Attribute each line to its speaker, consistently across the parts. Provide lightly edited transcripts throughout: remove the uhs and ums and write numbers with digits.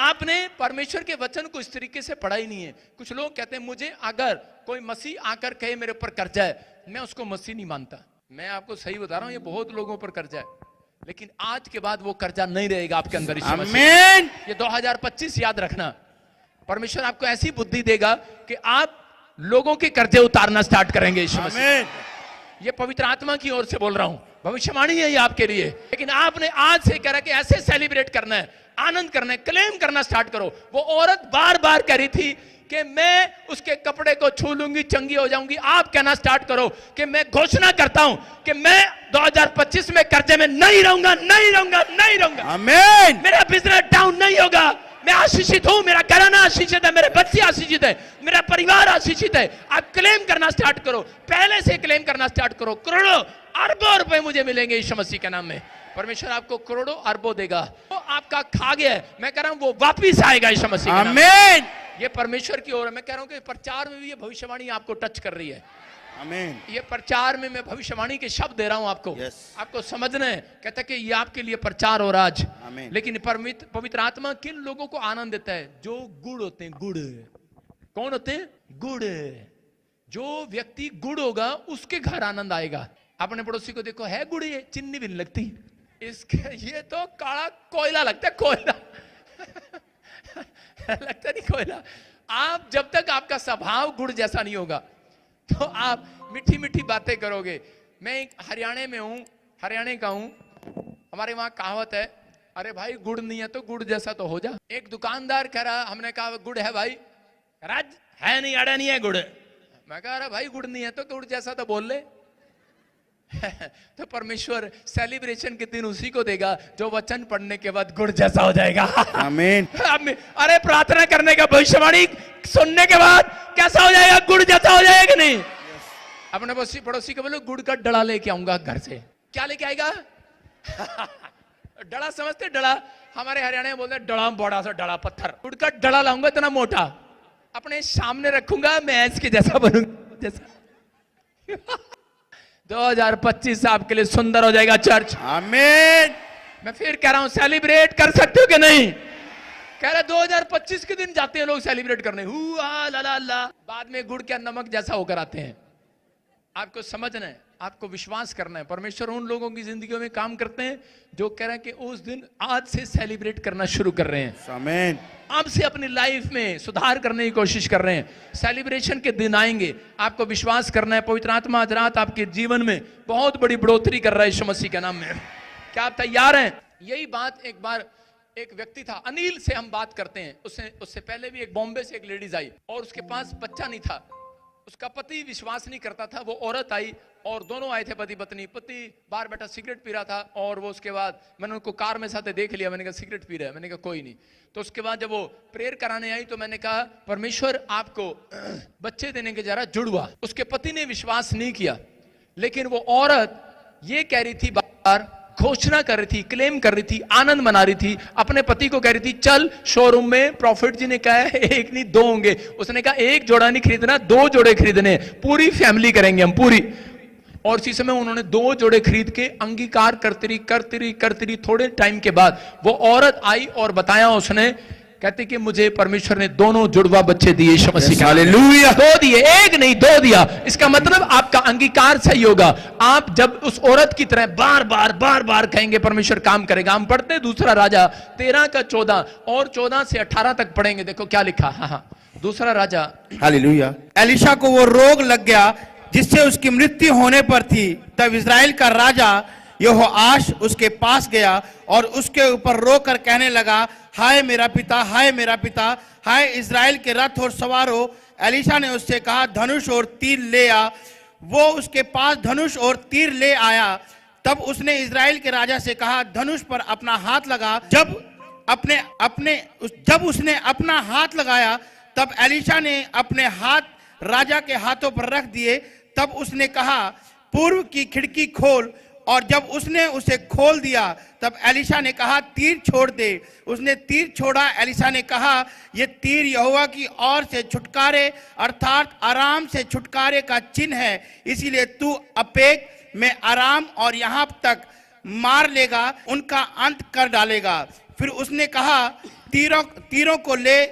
Speaker 1: आपने परमेश्वर के वचन को इस तरीके से पढ़ा ही नहीं है। कुछ लोग कहते हैं मुझे अगर कोई मसीह आकर कहे मेरे ऊपर कर्जा है, मैं उसको मसीह नहीं मानता। मैं आपको सही बता रहा हूं, ये बहुत लोगों पर कर्जा है, लेकिन आज के बाद वो कर्जा नहीं रहेगा आपके अंदर।
Speaker 2: आमीन।
Speaker 1: ये 2025 याद रखना, परमेश्वर आपको ऐसी बुद्धि देगा कि आप लोगों के कर्जे उतारना स्टार्ट करेंगे।
Speaker 2: आमीन।
Speaker 1: ये पवित्र आत्मा की ओर से बोल रहा हूं, भविष्यवाणी है ये आपके लिए। लेकिन आपने आज से कह रहा कि ऐसे सेलिब्रेट करना है, आनंद करना है, क्लेम करना स्टार्ट करो। वो औरत बार बार कह रही थी कि मैं उसके कपड़े को छू लूंगी, चंगी हो जाऊंगी। आप कहना स्टार्ट करो कि मैं घोषणा करता हूं कि मैं 2025 में कर्जे में नहीं रहूंगा, नहीं रहूंगा, नहीं रहूंगा।
Speaker 2: आमीन।
Speaker 1: मेरा बिजनेस डाउन नहीं होगा, मैं आशीषित हूं, मेरा घराना आशीषित है, मेरे बच्चे आशीषित है, मेरा परिवार आशीषित है। आप क्लेम करना स्टार्ट करो, पहले से क्लेम करना स्टार्ट करो। करोड़ों अरबों रुपए मुझे मिलेंगे यीशु मसीह के नाम में। परमेश्वर आपको करोड़ों अरबों देगा। वो आपका खा गया है, मैं कह रहा हूं वो वापिस आएगा यीशु मसीह के नाम में।
Speaker 2: आमीन।
Speaker 1: ये परमेश्वर की ओर है। मैं कह रहा हूं कि प्रचार में भी ये भविष्यवाणी आपको टच कर रही है।
Speaker 2: आमीन।
Speaker 1: ये प्रचार में मैं भविष्यवाणी के शब्द दे रहा हूं आपको।
Speaker 2: Yes.
Speaker 1: आपको समझना है। कहता है कि ये आपके लिए प्रचार हो रहा आज।
Speaker 2: आमीन।
Speaker 1: लेकिन पवित्र आत्मा किन लोगों को आनंद देता है? जो गुड़ होते हैं, गुड़। कौन होते हैं? गुड़। जो व्यक्ति गुड़ होगा उसके घर आनंद आएगा। अपने पड़ोसी को देखो, है गुड़, ये चिन्नी भी नहीं लगती इसके, ये तो काला कोयला लगता है, कोयला लगता नहीं कोयला। आप जब तक आपका स्वभाव गुड़ जैसा नहीं होगा तो आप मीठी मीठी बातें करोगे। मैं एक हरियाणा में हूं, हरियाणा का हूं। हमारे वहां कहावत है, अरे भाई गुड़ नहीं है तो गुड़ जैसा तो हो जा। एक दुकानदार कह रहा, हमने कहा गुड़ है भाई, राज है नहीं, अड़ा नहीं है गुड़। मैं कह रहा भाई गुड़ नहीं है तो गुड़ जैसा तो बोल ले। तो परमेश्वर सेलिब्रेशन के दिन उसी को देगा जो वचन पढ़ने के बाद गुड़ जैसा हो जाएगा।
Speaker 2: आमीन।
Speaker 1: अरे प्रार्थना करने का, भविष्यवाणी सुनने के बाद कैसा हो जाएगा? गुड़ जैसा हो जाएगा नहीं? अपने पड़ोसी को बोलो गुड़ का डला लेके आऊंगा घर से। क्या लेके आएगा? डला समझते? डला हमारे हरियाणा में बोलते डला, बड़ा सा डला पत्थर। गुड़ का डला लाऊंगा इतना मोटा, अपने सामने रखूंगा, मैं इसके जैसा बनूंगा जैसा। 2025 आपके लिए सुंदर हो जाएगा चर्च।
Speaker 2: आमीन।
Speaker 1: मैं फिर कह रहा हूं, सेलिब्रेट कर सकते हो कि नहीं? कह रहे 2025 के दिन जाते हैं लोग सेलिब्रेट करने, हुआ ला ला ला, बाद में गुड़ के नमक जैसा होकर आते हैं। आपको समझना है, आपको विश्वास करना है। परमेश्वर उन लोगों की जिंदगियों में काम करते हैं जो कह रहे हैं कि उस दिन आज से सेलिब्रेट करना शुरू कर रहे हैं।
Speaker 2: आमीन।
Speaker 1: आप से अपनी लाइफ में सुधार करने की कोशिश कर रहे हैं। सेलिब्रेशन के दिन आएंगे, आपको विश्वास करना है। पवित्र आत्मा आज रात आपके जीवन में बहुत बड़ी बढ़ोतरी कर रहा है यीशु मसीह के नाम में। क्या आप तैयार हैं? यही बात एक बार एक व्यक्ति था, अनिल से हम बात करते हैं। उससे पहले भी एक बॉम्बे से एक लेडीज आई और उसके पास बच्चा नहीं था। उसका पति विश्वास नहीं करता था। वो औरत आई और दोनों आए थे पति पत्नी। पति बाहर बैठा सिगरेट पी रहा था और वो उसके बाद मैंने उनको कार में साथ देख लिया। मैंने कहा सिगरेट पी रहा है? मैंने कहा कोई नहीं। तो उसके बाद जब वो प्रेयर कराने आई तो मैंने कहा परमेश्वर आपको बच्चे देने के जरा जुड़वा। उसके पति ने विश्वास नहीं किया, लेकिन वो औरत ये कह रही थी, बार घोषणा कर रही थी, क्लेम कर रही थी, आनंद मना रही थी। अपने पति को कह रही थी चल शोरूम में, प्रॉफिट जी ने कहा है एक नहीं दो होंगे। उसने कहा एक जोड़ा नहीं खरीदना, 2 जोड़े खरीदने, पूरी फैमिली करेंगे हम पूरी। और इसी समय उन्होंने 2 जोड़े खरीद के अंगीकार करती रही। थोड़े टाइम के बाद वो औरत आई और बताया उसने, कहते कि मुझे परमेश्वर ने दोनों जुड़वा बच्चे दिए यीशु मसीह के। हालेलुया। 2 दिए, एक नहीं 2 दिया। इसका मतलब आपका अंगीकार सही होगा। आप जब उस औरत की तरह बार बार कहेंगे परमेश्वर काम करेगा। हम पढ़ते दूसरा राजा 13 का 14 और 14 से 18 तक पढ़ेंगे। देखो क्या लिखा। हाँ, दूसरा राजा।
Speaker 2: हालेलुया। एलीशा को वो रोग लग गया जिससे उसकी मृत्यु होने पर थी। तब इजराइल का राजा यहोआश उसके पास गया और उसके ऊपर रोकर कहने लगा, हाय मेरा पिता, हाय मेरा पिता, हाय इजराइल के रथ और सवारों। एलीशा ने उससे कहा धनुष और तीर ले आ। वो उसके पास धनुष और तीर ले आया। तब उसने इजराइल के राजा से कहा धनुष पर अपना हाथ लगा। जब उसने अपना हाथ लगाया तब एलीशा ने अपने हाथ राजा के हाथों पर रख दिए। तब उसने कहा पूर्व की खिड़की खोल, और जब उसने उसे खोल दिया तब एलीशा ने कहा तीर छोड़ दे। उसने तीर छोड़ा। एलीशा ने कहा यह तीर यहोवा की ओर से छुटकारे अर्थात आराम से छुटकारे का चिन्ह है, इसीलिए तू अपेक में आराम और यहाँ तक मार लेगा, उनका अंत कर डालेगा। फिर उसने कहा तीरों को ले,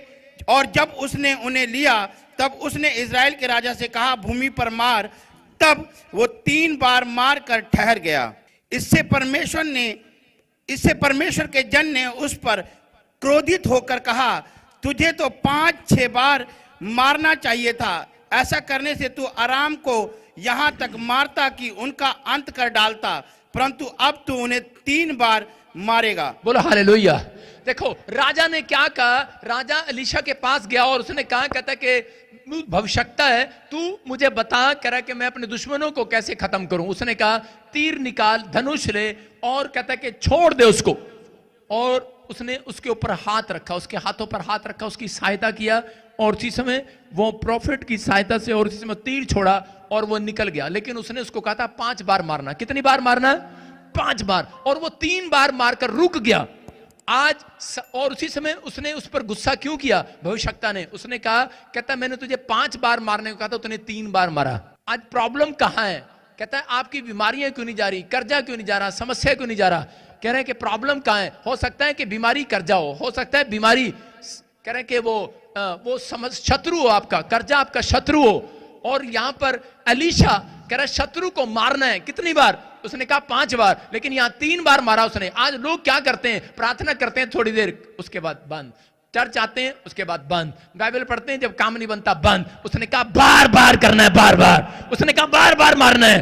Speaker 2: और जब उसने उन्हें लिया तब उसने इज़राइल के राजा से कहा भूमि पर मार। तब वो 3 बार मार कर ठहर गया। इससे परमेश्वर के जन ने उस पर क्रोधित होकर कहा तुझे तो 5-6 बार मारना चाहिए था। ऐसा करने से तू आराम को यहाँ तक मारता कि उनका अंत कर डालता, परंतु अब तू उन्हें 3 बार मारेगा।
Speaker 1: बोलो हालेलुया। देखो राजा ने क्या कहा, राजा एलीशा के पास गया और उसने कहा, कहता कि भविष्यता है, तू मुझे बता, कह रहा कि मैं अपने दुश्मनों को कैसे खत्म करूं। उसने कहा तीर निकाल, धनुष ले, और कहता कि छोड़ दे उसको। और उसने उसके ऊपर हाथ रखा, उसके हाथों पर हाथ रखा, उसकी सहायता किया, और उसी समय वो प्रॉफिट की सहायता से और उसी समय तीर छोड़ा और वो निकल गया। लेकिन उसने उसको कहा था 5 बार मारना। कितनी बार मारना? 5 बार। और वो 3 बार मारकर रुक गया। और उसी समय उसने उस पर गुस्सा क्यों किया भविष्यता ने? उसने कहा, कहता मैंने तुझे 5 बार मारने को कहा था, तूने 3 बार मारा। आज प्रॉब्लम कहां है? कहता है आपकी बीमारियां क्यों नहीं जा रही, कर्जा क्यों नहीं जा रहा, समस्या क्यों नहीं जा रहा? कह रहे हैं कि प्रॉब्लम कहां है? हो सकता है कि बीमारी कर्जा हो सकता है बीमारी, कह रहे हैं कि वो शत्रु हो, आपका कर्जा आपका शत्रु हो। और यहां पर एलीशा कह रहा है शत्रु को मारना है। कितनी बार? उसने कहा 5 बार, लेकिन यहां 3 बार मारा उसने। आज लोग क्या करते हैं, प्रार्थना करते हैं थोड़ी देर, उसके बाद बंद, चर्च आते हैं उसके बाद बंद, बाइबल पढ़ते हैं जब काम नहीं बनता बंद। उसने कहा बार बार करना है, बार बार। उसने कहा बार बार मारना है।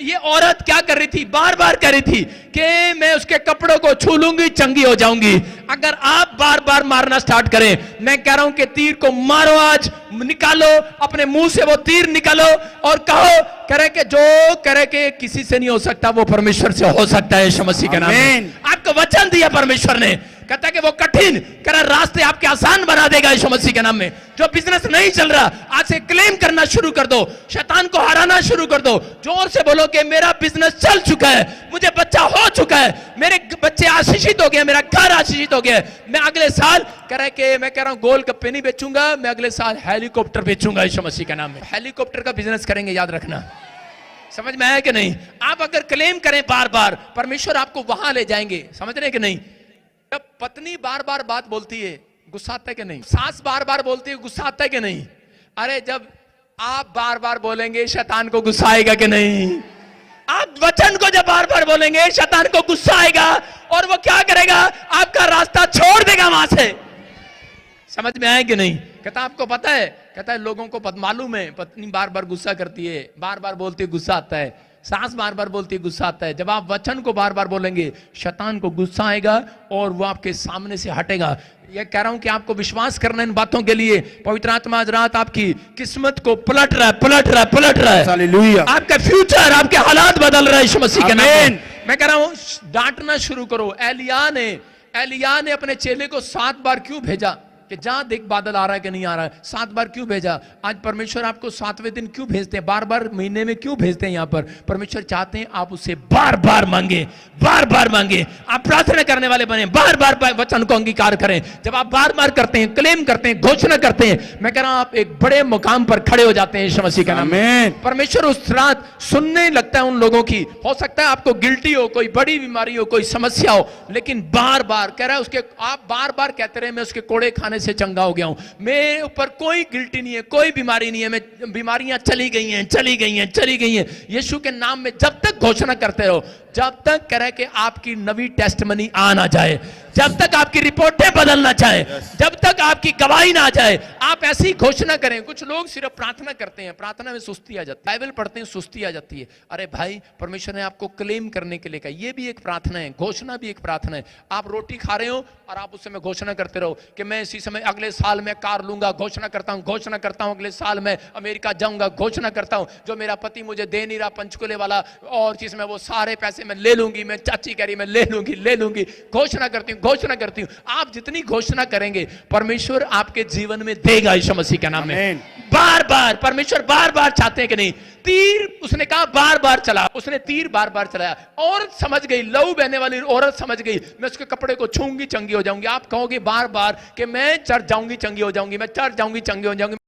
Speaker 1: ये औरत क्या कर रही थी? बार बार कह रही थी कि मैं उसके कपड़ों को छू लूंगी, चंगी हो जाऊंगी। अगर आप बार बार मारना स्टार्ट करें, मैं कह रहा हूं कि तीर को मारो, आज निकालो अपने मुंह से वो तीर निकालो और कहो, करे कि जो करे कि किसी से नहीं हो सकता वो परमेश्वर से हो सकता है। यीशु मसीह के नाम में आपको वचन दिया परमेश्वर ने, कहता है कि वो कठिन करे रास्ते आपके आसान बना देगा यीशु मसीह के नाम में। जो बिजनेस नहीं चल रहा, आज से क्लेम करना शुरू कर दो, शैतान को हराना शुरू कर दो। जोर से बोलो कि मेरा बिजनेस चल चुका है, मुझे बच्चा हो चुका है, मेरे बच्चे आशीषित हो गए, मेरा घर आशीषित हो गया। मैं अगले साल मैं कह रहा हूं गोलगप्पे नहीं बेचूंगा, मैं अगले साल हेलीकॉप्टर बेचूंगा यीशु मसीह के नाम में। हेलीकॉप्टर का बिजनेस करेंगे, याद रखना। समझ में आया कि नहीं? आप अगर क्लेम करें बार बार, परमेश्वर आपको वहां ले जाएंगे। समझ रहे कि नहीं? जब पत्नी बार बार बात बोलती है, गुस्सा आता है कि नहीं? सास बार बार बोलती है, गुस्सा आता है कि नहीं? अरे जब आप बार बार बोलेंगे, शैतान को गुस्सा आएगा कि नहीं? आप वचन को जब बार बार बोलेंगे, शैतान को गुस्सा आएगा और वो क्या करेगा? आपका रास्ता छोड़ देगा वहां से। समझ में आया कि नहीं? कहता आपको पता है, कहता है लोगों को मालूम है, पत्नी बार बार गुस्सा करती है, बार बार बोलती है, गुस्सा आता है, सास बार बार बोलती है, गुस्सा आता है। जब आप वचन को बार बार बोलेंगे, शैतान को गुस्सा आएगा और वो आपके सामने से हटेगा। ये कह रहा हूं कि आपको विश्वास करना इन बातों के लिए। पवित्र आत्मा आज रात आपकी किस्मत को पलट रहा है। हालेलुया। आपका फ्यूचर, आपके हालात बदल रहे हैं यीशु मसीह के नाम में। मैं कह रहा हूं डांटना शुरू करो। एलिया ने अपने चेले को 7 बार क्यों भेजा कि जा देख बादल आ रहा है कि नहीं आ रहा है? 7 बार क्यों भेजा? आज परमेश्वर आपको 7वें दिन क्यों भेजते हैं? बार बार महीने में क्यों भेजते हैं? यहाँ पर परमेश्वर चाहते हैं आप उससे बार बार मांगे, बार बार मांगे। आप प्रार्थना करने वाले बने, बार बार वचन को अंगीकार करें। जब आप बार बार करते हैं, क्लेम करते हैं, घोषणा करते हैं, मैं कह रहा हूं आप एक बड़े मुकाम पर खड़े हो जाते हैं यीशु मसीह का नाम में। परमेश्वर उस रात सुनने लगता है उन लोगों की। हो सकता है आपको गिल्टी हो, कोई बड़ी बीमारी हो, कोई समस्या हो, लेकिन बार बार कह रहा है उसके, आप बार बार कहते रहे मैं उसके कोड़े खाने से चंगा हो गया हूं, मेरे ऊपर कोई गिल्टी नहीं है, कोई बीमारी नहीं है, मैं बीमारियां चली गई हैं। यीशु के नाम में जब तक घोषणा करते रहो, जब तक कह रहे कि आपकी नवी टेस्टमनी आ ना जाए, जब तक आपकी रिपोर्टें बदल ना जाए, जब तक आपकी गवाही ना आ जाए, आप ऐसी घोषणा करें। कुछ लोग सिर्फ प्रार्थना करते हैं, प्रार्थना में सुस्ती आ जाती है, बाइबल पढ़ते हैं सुस्ती आ जाती है। अरे भाई, परमेश्वर ने आपको क्लेम करने के लिए कहा, यह भी एक प्रार्थना है, घोषणा भी एक प्रार्थना है। आप रोटी खा रहे हो और आप उस समय घोषणा करते रहो कि मैं इसी समय अगले साल में कार लूंगा, घोषणा करता हूं अगले साल में अमेरिका जाऊंगा, घोषणा करता हूं जो मेरा पति मुझे दे नहीं रहा पंचकुले वाला, और जिसमें वो सारे पैसे मैं ले लूंगी, मैं चाची कह रही मैं ले लूंगी, घोषणा करती हूं। आप जितनी घोषणा करेंगे परमेश्वर आपके जीवन में देगा यीशु मसीह के नाम में। बार बार परमेश्वर बार बार चाहते हैं कि नहीं? तीर उसने कहा बार बार चला, उसने तीर बार बार चलाया। औरत समझ गई, लहू बहने वाली औरत समझ गई, मैं उसके कपड़े को छूंगी चंगी हो जाऊंगी। आप कहोगे बार बार कि मैं चर्च जाऊंगी चंगी हो जाऊंगी, मैं चर्च जाऊंगी चंगी हो जाऊंगी।